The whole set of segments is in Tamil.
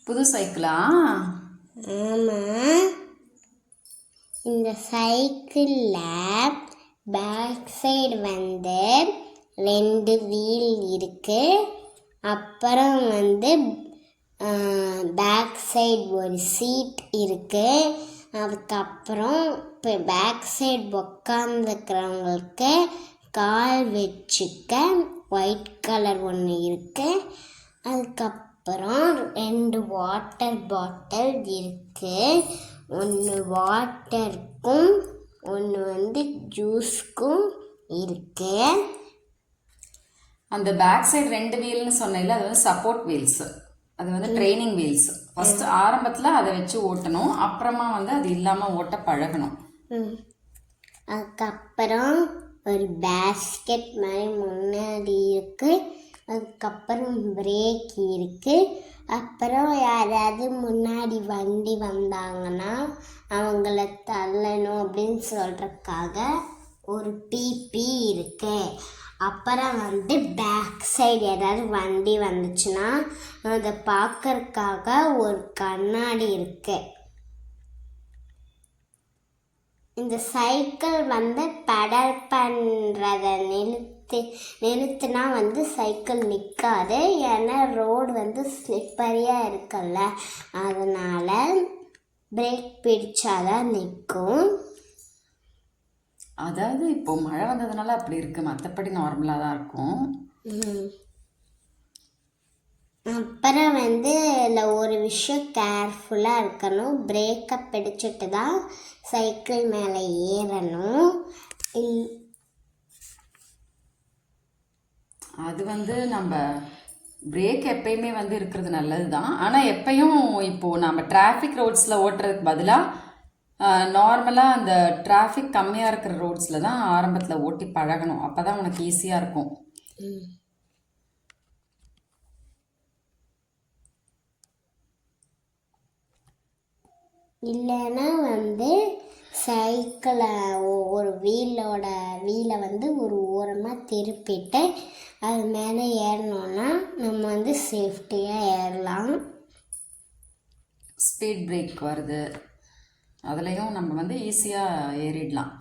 புது சைக்கிளா? ஆமாம். இந்த சைக்கிளில் பேக் சைடு வந்து 2 வீல் இருக்குது. அப்புறம் வந்து பேக் சைடு ஒரு சீட் இருக்குது. அதுக்கப்புறம் இப்போ பேக் சைடு உட்காந்துருக்கிறவங்களுக்கு கால் வச்சுக்க ஒயிட் கலர் ஒன்று இருக்குது. அதுக்கப்புறம் 2 வாட்டர் பாட்டில் இருக்குது. ஒன்று வாட்டருக்கும் ஒன்று வந்து ஜூஸ்க்கும் இருக்குது. அந்த பேக் சைடு 2 வீல்னு சொன்னேன்ல, அது வந்து சப்போர்ட் வீல்ஸ். அது வந்து ட்ரைனிங் வீல்ஸ். ஃபர்ஸ்ட் ஆரம்பத்தில் அதை வச்சு ஓட்டணும், அப்புறமா வந்து அது இல்லாமல் ஓட்ட பழகணும். அதுக்கப்புறம் ஒரு பேஸ்கெட் மாதிரி முன்னாடி இருக்குது. அதுக்கப்புறம் பிரேக் இருக்குது. அப்புறம் யாராவது முன்னாடி வண்டி வந்தாங்கன்னா அவங்கள தள்ளணும் அப்படின்னு சொல்கிறதுக்காக ஒரு பிபி இருக்குது. அப்புறம் வந்து பேக் சைடு ஏதாவது வண்டி வந்துச்சுன்னா அதை பார்க்கறதுக்காக ஒரு கண்ணாடி இருக்குது. இந்த சைக்கிள் வந்து பெடல் பண்ணுறதை நிறுத்தினா வந்து சைக்கிள் நிற்காது. ஏன்னா ரோடு வந்து ஸ்லிப்பரியாக இருக்குல்ல, அதனால் பிரேக் பிடிச்சாதான் நிற்கும். அதாவது இப்போ மழை வந்ததுனால அப்படி இருக்குது, மற்றபடி நார்மலாக தான் இருக்கும். அப்புறம் வந்து இதில் ஒரு விஷயம் கேர்ஃபுல்லாக இருக்கணும். பிரேக்கை பிடிச்சிட்டு தான் சைக்கிள் மேலே ஏறணும். அது வந்து நம்ம பிரேக் எப்பயுமே வந்து இருக்கிறது நல்லது தான். ஆனால் எப்பயும் இப்போது நம்ம டிராஃபிக் ரோட்ஸில் ஓட்டுறதுக்கு பதிலாக நார்மலாக அந்த டிராஃபிக் கம்மியாக இருக்கிற ரோட்ஸில் தான் ஆரம்பத்தில் ஓட்டி பழகணும். அப்போ தான் உனக்கு ஈஸியாக இருக்கும். இல்லைன்னா வந்து சைக்கிளை ஒரு வீலை வந்து ஒரு ஓரமாக திருப்பிட்டு அது மேலே ஏறினோன்னா நம்ம வந்து சேஃப்டியாக ஏறலாம். ஸ்பீட் பிரேக் வருது, அதுலேயும் நம்ம வந்து ஈஸியாக ஏறிடலாம்.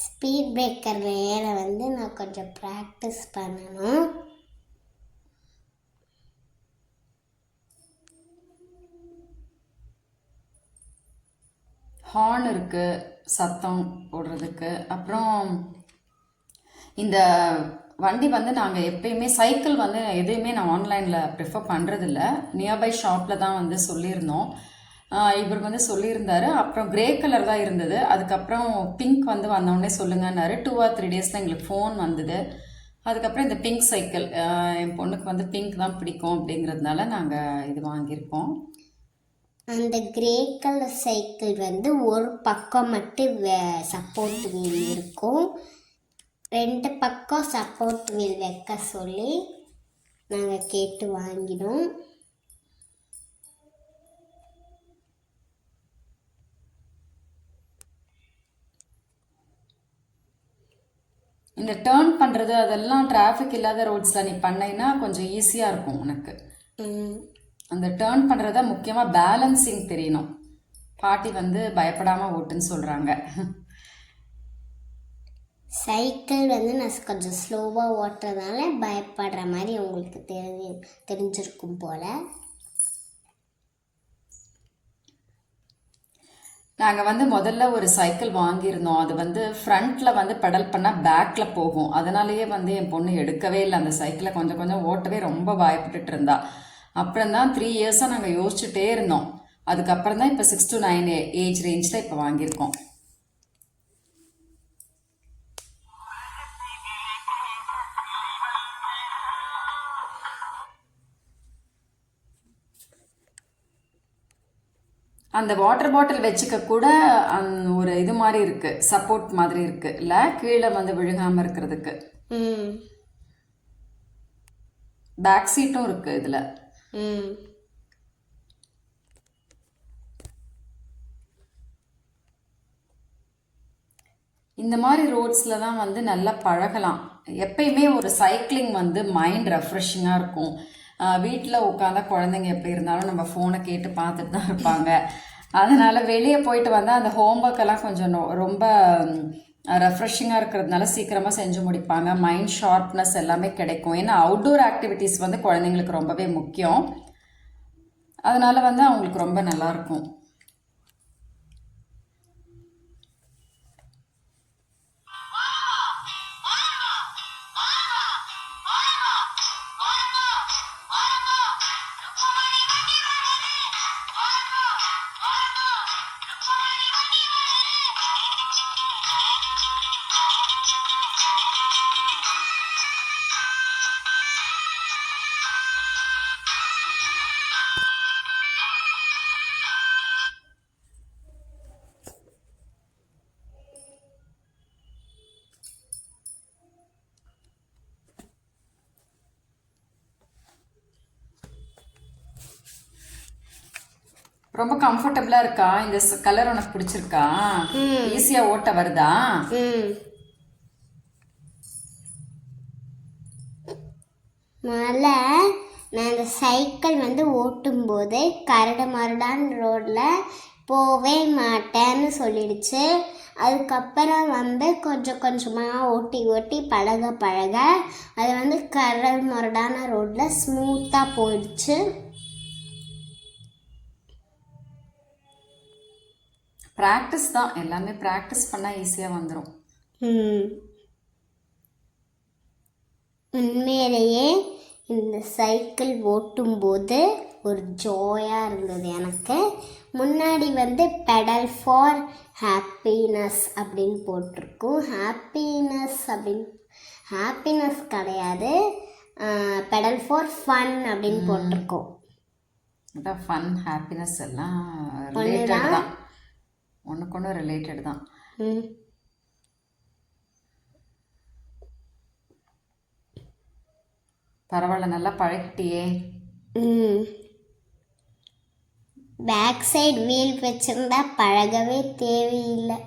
ஸ்பீட் பிரேக்கர் ஏற வந்து நான் கொஞ்சம் ப்ராக்டிஸ் பண்ணணும். ஹார்ன் இருக்குது சத்தம் போடுறதுக்கு. அப்புறம் இந்த வண்டி வந்து நாங்கள் எப்பயுமே சைக்கிள் வந்து எதையுமே நான் ஆன்லைனில் ப்ரிஃபர் பண்ணுறதில்ல. நியர்பை ஷாப்பில் தான் வந்து சொல்லியிருந்தோம். இவர் வந்து சொல்லியிருந்தார். அப்புறம் கிரே கலர் தான் இருந்தது. அதுக்கப்புறம் பிங்க் வந்து வந்தோடனே சொல்லுங்கன்னாரு. 2 or 3 டேஸில் எங்களுக்கு ஃபோன் வந்தது. அதுக்கப்புறம் இந்த பிங்க் சைக்கிள், என் பொண்ணுக்கு வந்து பிங்க் தான் பிடிக்கும் அப்படிங்கிறதுனால நாங்கள் இது வாங்கியிருக்கோம். அந்த கிரே கலர் சைக்கிள் வந்து ஒரு பக்கம் மட்டும் சப்போர்ட் வீல் இருக்கும். 2 பக்கம் சப்போர்ட் வீல் வைக்க சொல்லி நாங்கள் கேட்டு வாங்கினோம். இந்த டேர்ன் பண்ணுறது அதெல்லாம் டிராஃபிக் இல்லாத ரோட்ஸில் நீ பண்ணைன்னா கொஞ்சம் ஈஸியாக இருக்கும் உனக்கு. அந்த டேர்ன் பண்ணுறத முக்கியமாக பேலன்சிங் தெரியணும். பாட்டி வந்து பயப்படாமல் ஓட்டுன்னு சொல்கிறாங்க. சைக்கிள் வந்து நான் கொஞ்சம் ஸ்லோவாக ஓட்டுறதுனால பயப்படுற மாதிரி உங்களுக்கு தெரிஞ்சிருக்கும் போல். நாங்கள் வந்து முதல்ல ஒரு சைக்கிள் வாங்கியிருந்தோம். அது வந்து ஃப்ரண்ட்டில் வந்து பெடல் பண்ணால் பேக்கில் போகும். அதனாலேயே வந்து என் பொண்ணு எடுக்கவே இல்லை. அந்த சைக்கிளை கொஞ்சம் கொஞ்சம் ஓட்டவே ரொம்ப பயப்பட்டுட்டு இருந்தா. அப்புறம் தான் 3 இயர்ஸாக நாங்கள் யோசிச்சுட்டே இருந்தோம். அதுக்கப்புறம் தான் இப்போ 6 to 9 ஏஜ் ரேஞ்சில் இப்போ வாங்கியிருக்கோம். அந்த வாட்டர் பாட்டில் வச்சுக்க கூட ஒரு இது மாதிரி இருக்கு, சப்போர்ட் மாதிரி இருக்கு இல்லை, கீழே வந்து விழுகாமல் இருக்கிறதுக்கு. பேக் சீட்டும் இருக்கு இதில். இந்த மாதிரி ரோட்ஸில் தான் வந்து நல்லா பழகலாம். எப்பயுமே ஒரு சைக்கிளிங் வந்து மைண்ட் ரெஃப்ரெஷிங்காக இருக்கும். வீட்டில் உட்காந்தா குழந்தைங்க எப்படி இருந்தாலும் நம்ம ஃபோனை கேட்டு பார்த்துட்டு தான் இருப்பாங்க. அதனால வெளியே போயிட்டு வந்தால் அந்த ஹோம்ஒர்க் எல்லாம் கொஞ்சம் ரொம்ப ரெஃப்ரெஷிங்காக இருக்கிறதுனால சீக்கிரமாக செஞ்சு முடிப்பாங்க. மைண்ட் ஷார்ப்னஸ் எல்லாமே கிடைக்கும். ஏன்னா அவுட்டோர் ஆக்டிவிட்டீஸ் வந்து குழந்தைங்களுக்கு ரொம்பவே முக்கியம். அதனால வந்து அவங்களுக்கு ரொம்ப நல்லாயிருக்கும். ரொம்ப கம்ஃபர்டபுளா இருக்கா? இந்த கலர் உனக்கு பிடிச்சிருக்கா? ஈஸியா ஓட்ட வருதா? முதல்ல நான் இந்த சைக்கிள் வந்து ஓட்டும்போது கரடு மரடான ரோட்டில் போவே மாட்டேன்னு சொல்லிடுச்சு. அதுக்கப்புறம் வந்து கொஞ்சம் கொஞ்சமாக ஓட்டி ஓட்டி பழக பழக அது வந்து கரடு மரடான ரோட்டில் ஸ்மூத்தாக போயிடுச்சு. ப்ராக்டிஸ் தான், எல்லாமே ப்ராக்டிஸ் பண்ணால் ஈஸியாக வந்துடும். உண்மையிலேயே இந்த சைக்கிள் ஓட்டும்போது ஒரு ஜாயாக இருந்தது எனக்கு. முன்னாடி வந்து பெடல் ஃபார் ஹாப்பினஸ் அப்படின்னு போட்டிருக்கோம். ஹாப்பினஸ் கிடையாது, பெடல் ஃபார் ஃபன் அப்படின்னு போட்டிருக்கோம். அதான் ஃபன் ஹாப்பினஸ் எல்லாம் ரிலேட்டட் தான், ஒன்றுக்கு ஒன்று ரிலேட்டட் தான். பரவாயில்ல, நல்லா பழகிட்டியே. பேக் சைடு வீல் வச்சிருந்தா பழகவே தேவையில்லை.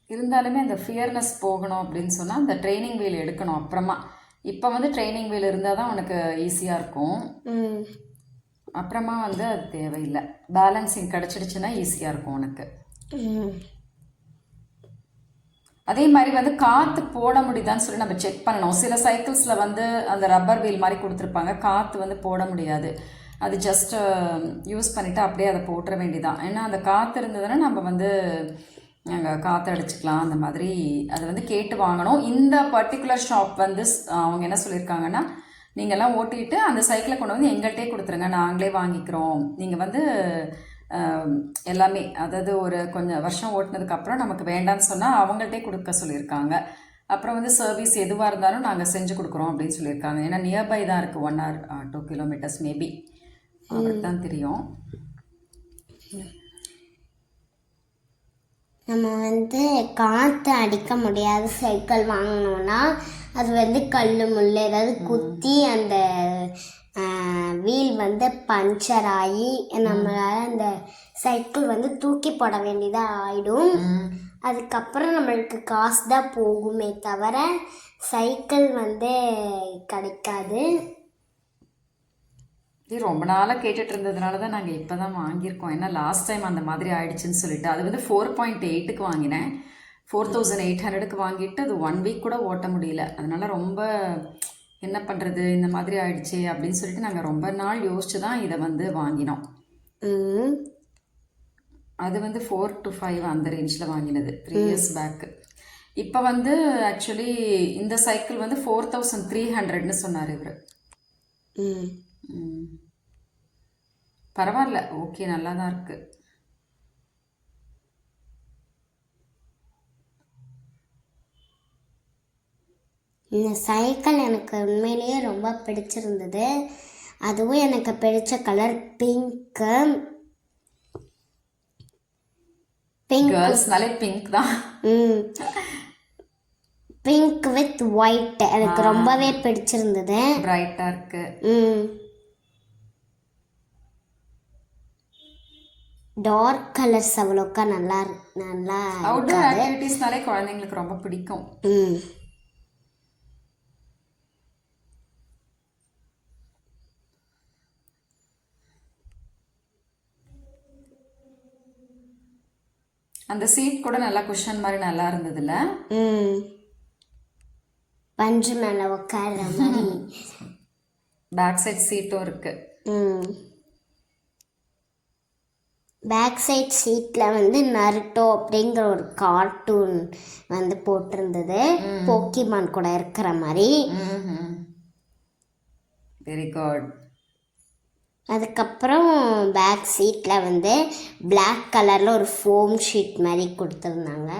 இருந்தாலுமே அந்த ஃபியர்னஸ் போகணும் அப்படின்னு சொன்னால் அந்த ட்ரைனிங் வீல் எடுக்கணும். அப்புறமா இப்போ வந்து ட்ரைனிங் வீல் இருந்தால் தான் உனக்கு ஈஸியாக இருக்கும். அப்புறமா வந்து அது தேவையில்லை. பேலன்சிங் கிடச்சிடுச்சுன்னா ஈஸியாக இருக்கும் உனக்கு. அதே மாதிரி வந்து காற்று போட முடியுதான்னு சொல்லி நம்ம செக் பண்ணணும். சில சைக்கிள்ஸில் வந்து அந்த ரப்பர் வீல் மாதிரி கொடுத்துருப்பாங்க, காற்று வந்து போட முடியாது. அது ஜஸ்ட் யூஸ் பண்ணிவிட்டு அப்படியே அதை போட்டுற வேண்டியதான். ஏன்னா அந்த காற்று இருந்ததுன்னா நம்ம வந்து நாங்கள் காற்று அடிச்சுக்கலாம். அந்த மாதிரி அதை வந்து கேட்டு வாங்கணும். இந்த பர்டிகுலர் ஷாப் வந்து அவங்க என்ன சொல்லியிருக்காங்கன்னா, நீங்கள்லாம் ஓட்டிட்டு அந்த சைக்கிளை கொண்டு வந்து எங்கள்கிட்டே கொடுத்துருங்க, நாங்களே வாங்கிக்கிறோம். நீங்கள் வந்து எல்லாமே, அதாவது ஒரு கொஞ்சம் வருஷம் ஓட்டினதுக்கப்புறம் நமக்கு வேண்டான்னு சொன்னால் அவங்கள்ட்டே கொடுக்க சொல்லியிருக்காங்க. அப்புறம் வந்து சர்வீஸ் எதுவாக இருந்தாலும் நாங்கள் செஞ்சு கொடுக்குறோம் அப்படின்னு சொல்லியிருக்காங்க. ஏன்னா நியர்பை தான் இருக்குது, 1 or 2 kilometers மேபி, அவருக்கு தான் தெரியும். நம்ம வந்து காற்று அடிக்க முடியாத சைக்கிள் வாங்கினோன்னா அது வந்து கல் முள் ஏதாவது குத்தி அந்த வீல் வந்து பஞ்சர் ஆகி நம்மளால் அந்த சைக்கிள் வந்து தூக்கி போட வேண்டியதாக ஆகிடும். அதுக்கப்புறம் நம்மளுக்கு காசு தான் போகுமே தவிர சைக்கிள் வந்து கிடைக்காது. இது ரொம்ப நாளாக கேட்டுட்டு இருந்ததுனால தான் நாங்கள் இப்போ தான் வாங்கியிருக்கோம். ஏன்னா லாஸ்ட் டைம் அந்த மாதிரி ஆயிடுச்சுன்னு சொல்லிட்டு அது வந்து 4.8க்கு வாங்கினேன். 4800க்கு வாங்கிட்டு அது 1 week கூட ஓட்ட முடியல. அதனால ரொம்ப என்ன பண்ணுறது, இந்த மாதிரி ஆயிடுச்சு அப்படின்னு சொல்லிட்டு நாங்கள் ரொம்ப நாள் யோசிச்சு தான் இதை வந்து வாங்கினோம். அது வந்து 4 to 5 அந்த ரேஞ்சில் வாங்கினது 3 years பேக்கு. இப்போ வந்து ஆக்சுவலி இந்த சைக்கிள் வந்து 4300ன்னு சொன்னார் இவர். பரவாயில்ல, ஓகே, நல்லா தான் இருக்குது. இந்த சைக்கிள் எனக்கு உண்மையிலேயே ரொம்ப பிடிச்சிருந்தது. அதுவும் எனக்கு பிடிச்ச கலர் பிங்க்கு. கேர்ள்ஸ்னாலே பிங்க் தான். பிங்க் வித் ஒயிட் எனக்கு ரொம்பவே பிடிச்சிருந்தது. பிரைட்டாக இருக்கு. டார்க் கலர்ஸ் அவ்வளோக்கா நல்லா அவுட்டோர் ஆக்டிவிட்டீஸ்னாலே குழந்தைங்களுக்கு ரொம்ப பிடிக்கும். அந்த சீட் கூட நல்லா குஷன் மாதிரி நல்லா இருந்ததுல்ல. பஞ்சு மேலே உட்கார்ற மாதிரி. பேக் சைட் சீட்டும் இருக்கு. பேக் சைட் சீட்டில் வந்து நருட்டோ அப்படிங்கிற ஒரு கார்ட்டூன் வந்து போட்டிருந்தது, போக்கிமான் கூட இருக்கிற மாதிரி. Very good. அதுக்கப்புறம் பேக் சீட்டில் வந்து பிளாக் கலரில் ஒரு ஃபோம் ஷீட் மாதிரி கொடுத்துருந்தாங்க.